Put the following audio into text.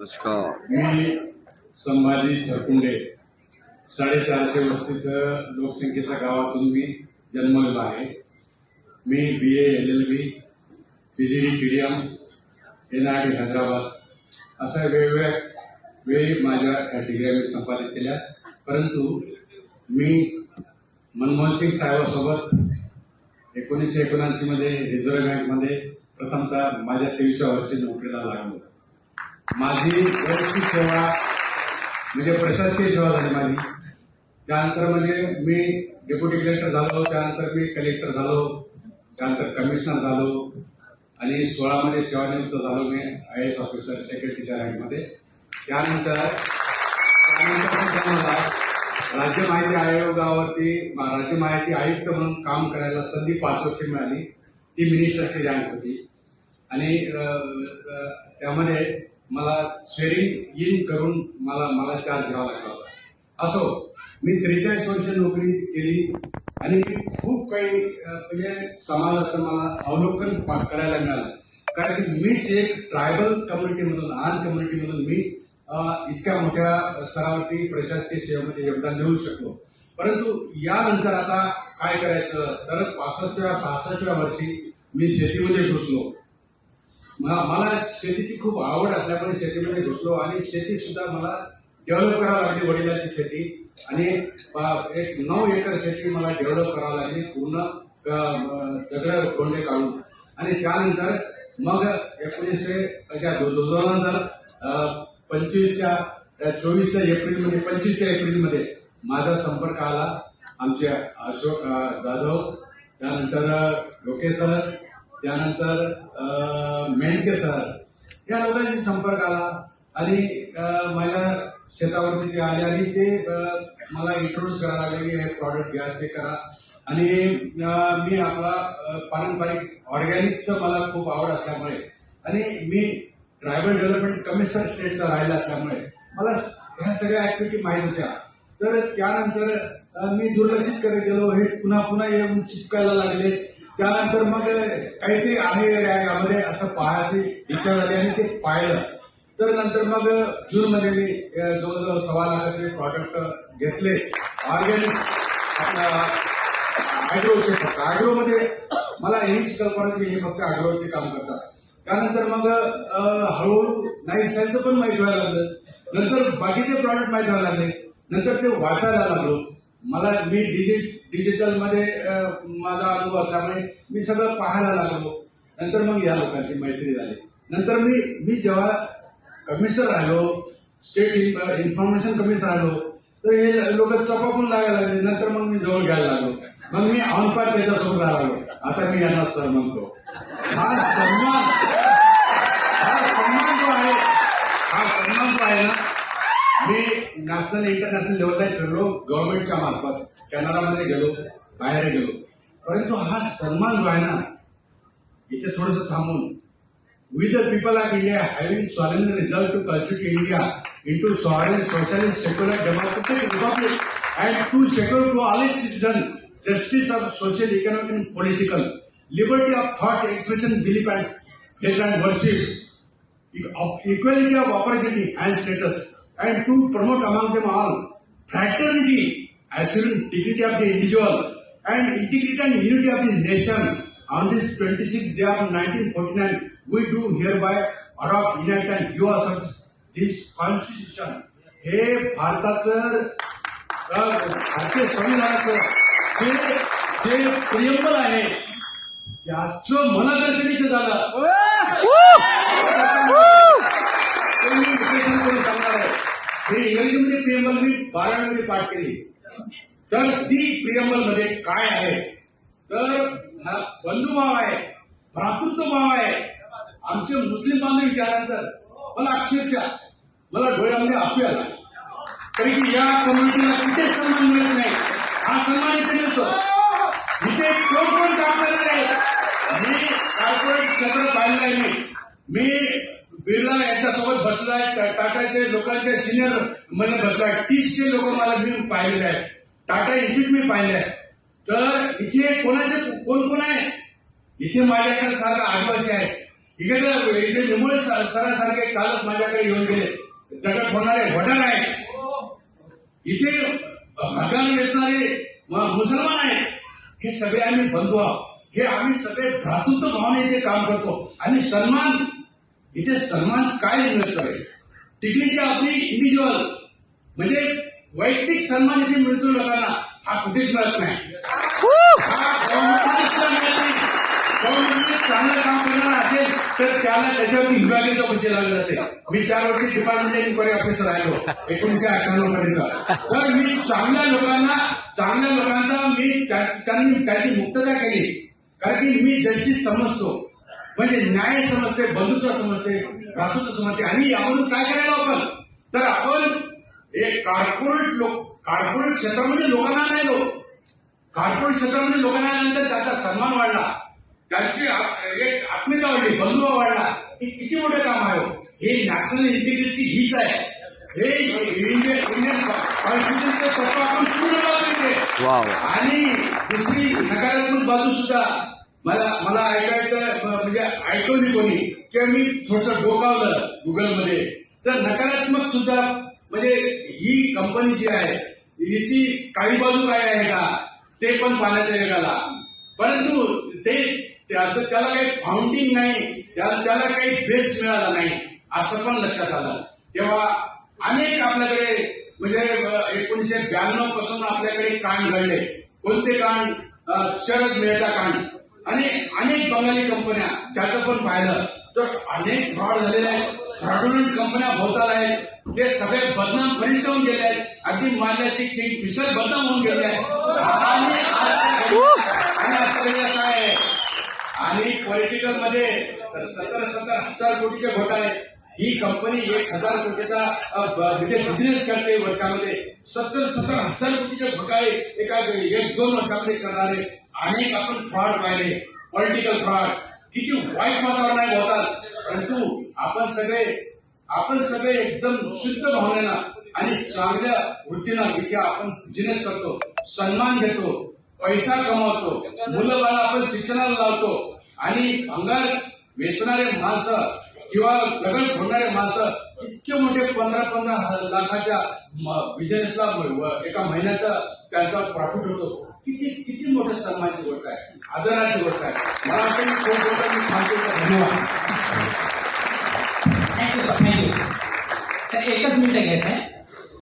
नमस्कार. मी संभाजी सरकुंडे 450 वस्तीचं लोकसंख्येच्या गावातून मी जन्मलेलो आहे. मी BA LLB PGD PDM NIT Hyderabad अशा वेगवेगळ्या वेळी माझ्या डिग्र्या मी संपादित केल्या. परंतु मी मनमोहन सिंग साहेबांसोबत 1979 मध्ये रिझर्व्ह बँकमध्ये प्रथमतः माझ्या 23व्या वर्षी नोकरीला लागलो. माझी वैयक्तिक सेवा म्हणजे प्रशासकीय सेवा झाली माझी. त्यानंतर म्हणजे मी डेप्युटी कलेक्टर झालो, त्यानंतर मी कलेक्टर झालो, त्यानंतर कमिशनर झालो आणि 16 मध्ये सेवानिवृत्त झालो मी IAS ऑफिसर सेक्रेटरीच्या रँकमध्ये. त्यानंतर मला राज्य माहिती आयोगावरती राज्य माहिती आयुक्त म्हणून काम करायला संधी 5 वर्ष मिळाली. ती मिनिस्टरची रँक होती आणि त्यामध्ये मला स्वेरिंग इन करून मला चार्ज घ्यावा लागला होता. असो, मी 43 वर्ष नोकरी केली आणि मी खूप काही म्हणजे समाजाचं मला अवलोकन करायला मिळालं. कारण की मीच एक ट्रायबल कम्युनिटीमधून आन कम्युनिटीमधून मी इतक्या मोठ्या स्तरावरती प्रशासकीय सेवेमध्ये योगदान देऊ शकलो. परंतु यानंतर आता काय करायचं तर 65व्या वर्षी मी शेतीमध्ये घुसलो. मला शेतीची खूप आवड असल्यामुळे शेतीमध्ये घुसलो आणि शेती सुद्धा मला डेव्हलप करावी लागली. वडिलांची शेती आणि एक 9 एकर शेती मला डेव्हलप करावी लागली पूर्ण दगड कोंडे काढून. आणि त्यानंतर मग 2025च्या एप्रिलमध्ये माझा संपर्क आला. आमचे अशोक जाधव, त्यानंतर लोके सर, त्यानंतर मेंढके सर या लोकांशी संपर्क आला आणि माझ्या शेतावरती ते आले आणि ते मला इंट्रोड्यूस करायला लागले की हे प्रॉडक्ट घ्या, ते करा. आणि मी आपला पारंपरिक ऑर्गॅनिकचं मला खूप आवड असल्यामुळे आणि मी ट्रायबल डेव्हलपमेंट कमिशनर स्टेटचा राहिला असल्यामुळे मला ह्या सगळ्या ऍक्टिव्हिटी माहीत होत्या. तर त्यानंतर मी दुर्लक्षित करत गेलो. हे पुन्हा येऊन चिपकायला लागले. त्यानंतर मग काहीतरी आहे यामध्ये असं पाहायची इच्छा झाली आणि ते पाहिलं. तर नंतर मग जूनमध्ये मी जवळजवळ 1.25 लाखाचे प्रॉडक्ट घेतले ऑर्गॅनिक ॲग्रोचे. फक्त ॲग्रोमध्ये मला हेच कल्पना की हे फक्त ॲग्रोवरती काम करतात. त्यानंतर मग हळूहळू नाही त्यांचं पण माहीत व्हायला लागलं. नंतर बाकीचे प्रॉडक्ट माहीत व्हायला लागले. नंतर ते वाचायला लागलो. मी डिजिटलमध्ये माझा अनुभव असल्यामुळे मी सगळं पाहायला लागलो. नंतर मग या लोकांची मैत्री झाली. नंतर मी जेव्हा कमिशनर राहिलो, स्टेट इन्फॉर्मेशन कमिशनर राहिलो, तर हे लोक चपाकून लागायला लागले. नंतर मग मी जवळ घ्यायला लागलो. मग मी ऑनपार त्याच्यासोबत राहायला लागलो. आता मी यांना सर म्हणतो. हा सन्मान जो आहे ना, मी नॅशनल इंटरनॅशनल लेवलला फिरलो गव्हर्नमेंटच्या मार्फत. कॅनडामध्ये गेलो, बाहेर गेलो. परंतु हा सन्मान जो आहे ना, इथे थोडंसं थांबून we the people of India having solemnly resolved to constitute India into sovereign socialist secular democratic republic and to secure to all its citizen justice of social economic and political liberty of thought expression belief and faith and worship equality of opportunity and status and to promote among them all fraternity, assuring dignity of the individual and integrity and unity of the nation. On this 26th day of 1949, we do hereby adopt, enact and give us this constitution. हे भारताचं भारतीय संविधानाचं जे प्रियंबल आहे त्याचं मनदर्शन इथे झालं. विश्लेषण करून सांगणार आहे. हे इंग्रजीमध्ये प्रियंबल मी 12वी पाठ केली. तर ती प्रियंबल मध्ये काय आहे तर बंधुभाव आहे, भ्रातृत्व भाव आहे. आमचे मुस्लिम बांधव विचारल्यानंतर मला अक्षरशः डोळ्यामध्ये असू आला. कारण की या कम्युनिटीला कुठेच सन्मान मिळत नाही. हा सन्मान इथे मिळतो. इथे कोण काम करणार आहे. मी कॉर्पोरेट क्षेत्र पाहिलं आहे. मी बिर्ला यांच्यासोबत बसलाय, टाटाचे लोकांच्या सिनियर मध्ये बसलाय. 30चे लोक मला मी पाहिलेले आहेत. टाटा इन्स्टिट्यूट मी पाहिले आहे. तर इथे कोण आहे. इथे माझ्याकडे सारखं आदिवासी आहे. इथे निमुळे सरासारखे कालच माझ्याकडे येऊन गेले. दगड फोडणारे वडार आहेत, इथे भगवान वेचणारे मुसलमान आहेत. हे सगळे आम्ही बंधू आहोत. हे आम्ही सगळे भ्रातृत्व भावने इथे काम करतो. आणि सन्मान, इथे सन्मान काय मिळतोय? टिकली आपली इंडिव्हिज्युअल म्हणजे वैयक्तिक सन्मान इथे मिळतो लोकांना, हा कुठेच मिळत नाही. हा गव्हर्नमेंटने चांगलं काम करणार असेल तर त्याला त्याच्यावरती विभागाचा पैसे लागले जाते. मी 4 वर्ष डिपार्टमेंट इन्क्वायरी ऑफिसर राहिलो 1998 पर्यंत. तर मी चांगल्या लोकांचा मी त्याची मुक्तता केली. कारण की मी जस्टिस समजतो, म्हणजे न्याय समजते, बंधुत्व समजते, भ्रातृत्व समजते. आणि यामधून काय करायला आपण, तर आपण एक कॉर्पोरेट क्षेत्रामध्ये लोकांना नाही लो, कॉर्पोरेट क्षेत्रामध्ये लोकांना आल्यानंतर त्याचा सन्मान वाढला, त्यांची एक आत्मीयता वाढली, बंधुभाव वाढला. हे किती मोठं काम आहे. हे नॅशनल इंटिग्रिटी हीच आहे. हे इंडियन कॉन्स्टिट्यूशनचं तत्व आपण पूर्ण पाळतो. आणि दुसरी नकारात्मक बाजू सुद्धा मला ऐकायचं, म्हणजे ऐकवली कोणी किंवा मी थोडंसं डोकावलं गुगलमध्ये, तर नकारात्मक सुद्धा म्हणजे ही कंपनी जी आहे हिची काही बाजू काय आहे का ते पण पाहण्याच्या वेगाला. परंतु त्याला काही फाउंडिंग नाही, त्याला काही बेस मिळाला नाही असं पण लक्षात आलं. तेव्हा अनेक आपल्याकडे म्हणजे 1992 पासून आपल्याकडे कांड घडले. कोणते कांड? शरद मेहता कांड आणि अनेक बंगाली कंपन्या, त्याचं पण पाहिलं तर अनेक फ्रॉड झालेले आहेत. फ्रॉडुलंट कंपन्या भोवताल आहेत. ते सगळे बदनाम फरीच होऊन गेले आहेत. अगदी माल्याची किंगफिशर बदनाम होऊन गेले आहेत. आणि आता काय आहे, आणि पॉलिटिकल मध्ये 17 हजार कोटीचे घोटाळे. ही कंपनी 1,000 कोटीचा बिझनेस करते वर्षामध्ये. 17 हजार कोटीचे घोटाळे एका 1-2 वर्षामध्ये करणारे अनेक आपण फ्रॉड पाहिले. पॉलिटिकल फ्रॉड किती वाईट वातावरण आहे होतात. परंतु आपण सगळे एकदम शुद्ध भावनेनं आणि चांगल्या वृत्तीनं इथे आपण बिझनेस करतो, सन्मान घेतो, पैसा कमावतो, मुलं बाळा आपण शिक्षणाला लावतो. आणि भंगार वेचणारे माणसं किंवा दगड फोडणारे माणसं इतके मोठे 15 लाखाच्या बिझनेसला एका महिन्याचा त्यांचा प्रॉफिट होतो. किती मोठं सन्मानाची गोष्ट आहे, आदराची गोष्ट आहे. मला वाटतं खूप मोठं मी सांगतो. धन्यवाद. Thank you sir, thank you sir. एकच मिनिट घ्यायचं आहे.